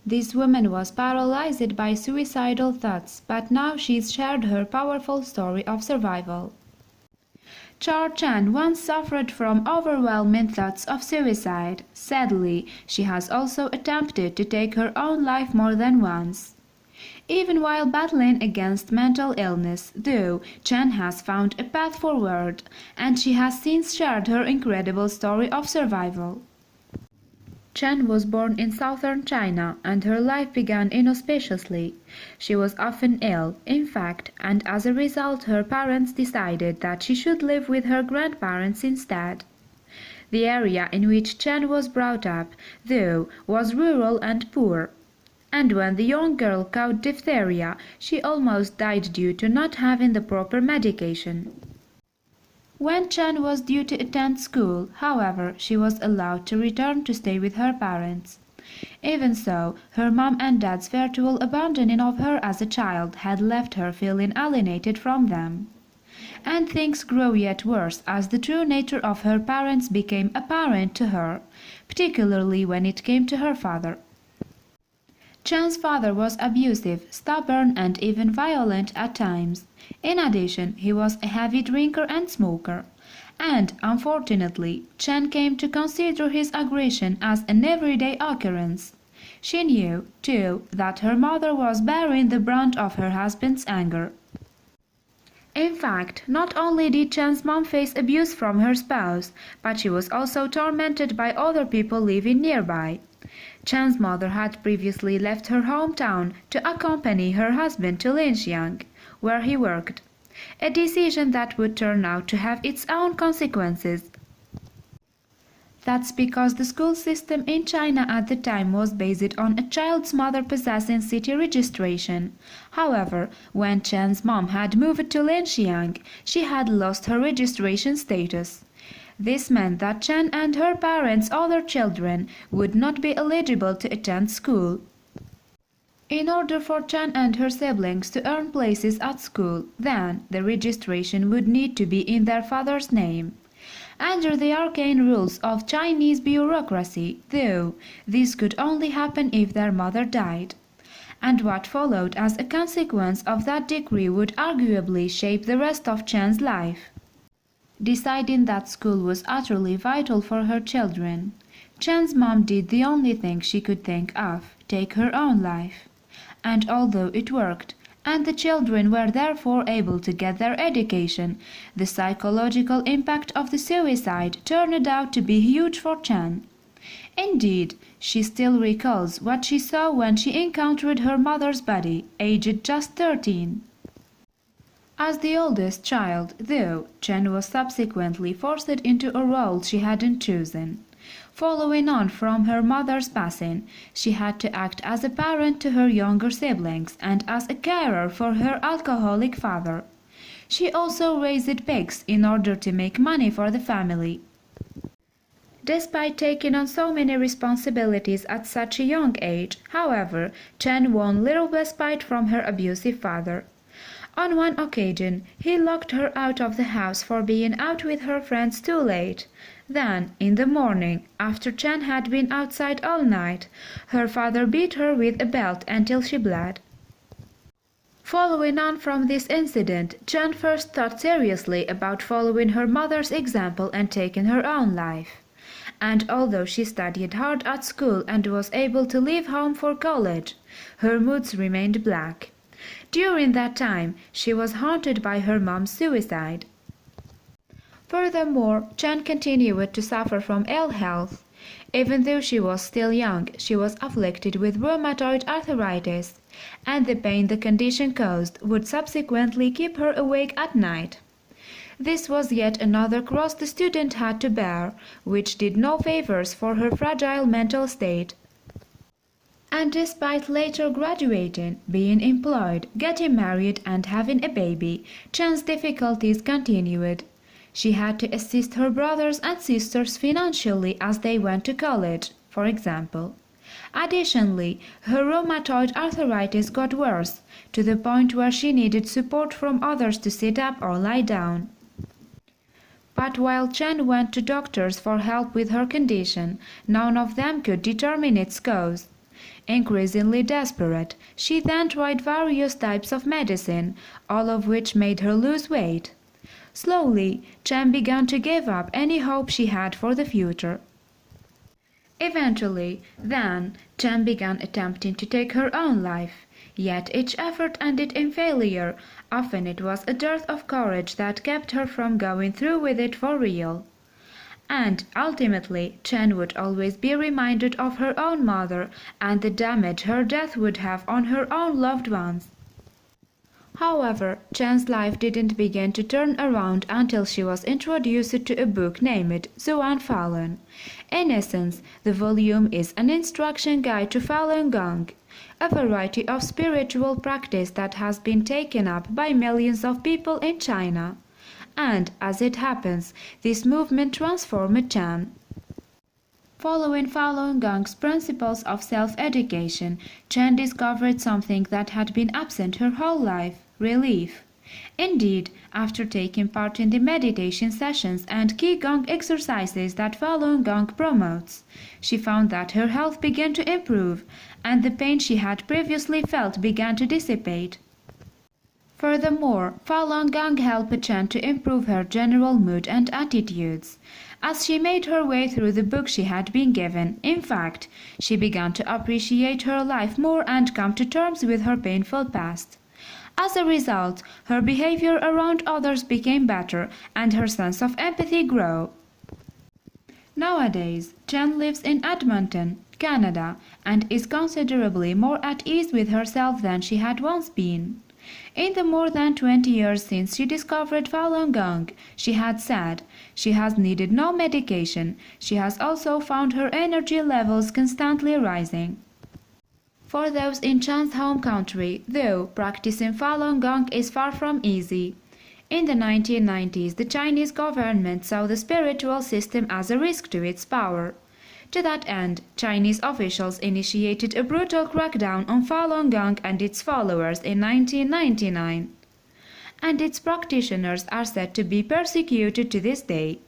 This woman was paralyzed by suicidal thoughts, but now she's shared her powerful story of survival. Char Chen once suffered from overwhelming thoughts of suicide. Sadly, she has also attempted to take her own life more than once. Even while battling against mental illness, though, Chen has found a path forward, and she has since shared her incredible story of survival. Chen was born in southern China, and her life began inauspiciously. She was often ill, in fact, and as a result her parents decided that she should live with her grandparents instead. The area in which Chen was brought up, though, was rural and poor. And when the young girl caught diphtheria, she almost died due to not having the proper medication. When Chen was due to attend school, however, she was allowed to return to stay with her parents. Even so, her mom and dad's virtual abandoning of her as a child had left her feeling alienated from them. And things grew yet worse as the true nature of her parents became apparent to her, particularly when it came to her father. Chen's father was abusive, stubborn, and even violent at times. In addition, he was a heavy drinker and smoker. And, unfortunately, Chen came to consider his aggression as an everyday occurrence. She knew, too, that her mother was bearing the brunt of her husband's anger. In fact, not only did Chen's mom face abuse from her spouse, but she was also tormented by other people living nearby. Chen's mother had previously left her hometown to accompany her husband to Linxiang, where he worked, a decision that would turn out to have its own consequences. That's because the school system in China at the time was based on a child's mother possessing city registration. However, when Chen's mom had moved to Linxiang, she had lost her registration status. This meant that Chen and her parents' other children would not be eligible to attend school. In order for Chen and her siblings to earn places at school, then the registration would need to be in their father's name. Under the arcane rules of Chinese bureaucracy, though, this could only happen if their mother died. And what followed as a consequence of that decree would arguably shape the rest of Chen's life. Deciding that school was utterly vital for her children, Chen's mom did the only thing she could think of, take her own life. And although it worked, and the children were therefore able to get their education, the psychological impact of the suicide turned out to be huge for Chen. Indeed, she still recalls what she saw when she encountered her mother's body, aged just 13. As the oldest child, though, Chen was subsequently forced into a role she hadn't chosen. Following on from her mother's passing, she had to act as a parent to her younger siblings and as a carer for her alcoholic father. She also raised pigs in order to make money for the family. Despite taking on so many responsibilities at such a young age, however, Chen won little respite from her abusive father. On one occasion, he locked her out of the house for being out with her friends too late. Then, in the morning, after Chen had been outside all night, her father beat her with a belt until she bled. Following on from this incident, Chen first thought seriously about following her mother's example and taking her own life. And although she studied hard at school and was able to leave home for college, her moods remained black. During that time, she was haunted by her mom's suicide. Furthermore, Chen continued to suffer from ill health. Even though she was still young, she was afflicted with rheumatoid arthritis, and the pain the condition caused would subsequently keep her awake at night. This was yet another cross the student had to bear, which did no favors for her fragile mental state. And despite later graduating, being employed, getting married and having a baby, Chen's difficulties continued. She had to assist her brothers and sisters financially as they went to college, for example. Additionally, her rheumatoid arthritis got worse, to the point where she needed support from others to sit up or lie down. But while Chen went to doctors for help with her condition, none of them could determine its cause. Increasingly desperate, she then tried various types of medicine, all of which made her lose weight. Slowly, Chen began to give up any hope she had for the future. Eventually, then, Chen began attempting to take her own life. Yet each effort ended in failure. Often it was a dearth of courage that kept her from going through with it for real. And ultimately, Chen would always be reminded of her own mother and the damage her death would have on her own loved ones. However, Chen's life didn't begin to turn around until she was introduced to a book named Zuan Falun. In essence, the volume is an instruction guide to Falun Gong, a variety of spiritual practice that has been taken up by millions of people in China. And, as it happens, this movement transformed Chen. Following Falun Gong's principles of self-education, Chen discovered something that had been absent her whole life: relief. Indeed, after taking part in the meditation sessions and Qigong exercises that Falun Gong promotes, she found that her health began to improve, and the pain she had previously felt began to dissipate. Furthermore, Falun Gong helped Chen to improve her general mood and attitudes. As she made her way through the book she had been given, in fact, she began to appreciate her life more and come to terms with her painful past. As a result, her behavior around others became better and her sense of empathy grew. Nowadays, Chen lives in Edmonton, Canada, and is considerably more at ease with herself than she had once been. In the more than 20 years since she discovered Falun Gong, she had said, she has needed no medication. She has also found her energy levels constantly rising. For those in Chen's home country, though, practicing Falun Gong is far from easy. In the 1990s, the Chinese government saw the spiritual system as a risk to its power. To that end, Chinese officials initiated a brutal crackdown on Falun Gong and its followers in 1999. And its practitioners are said to be persecuted to this day.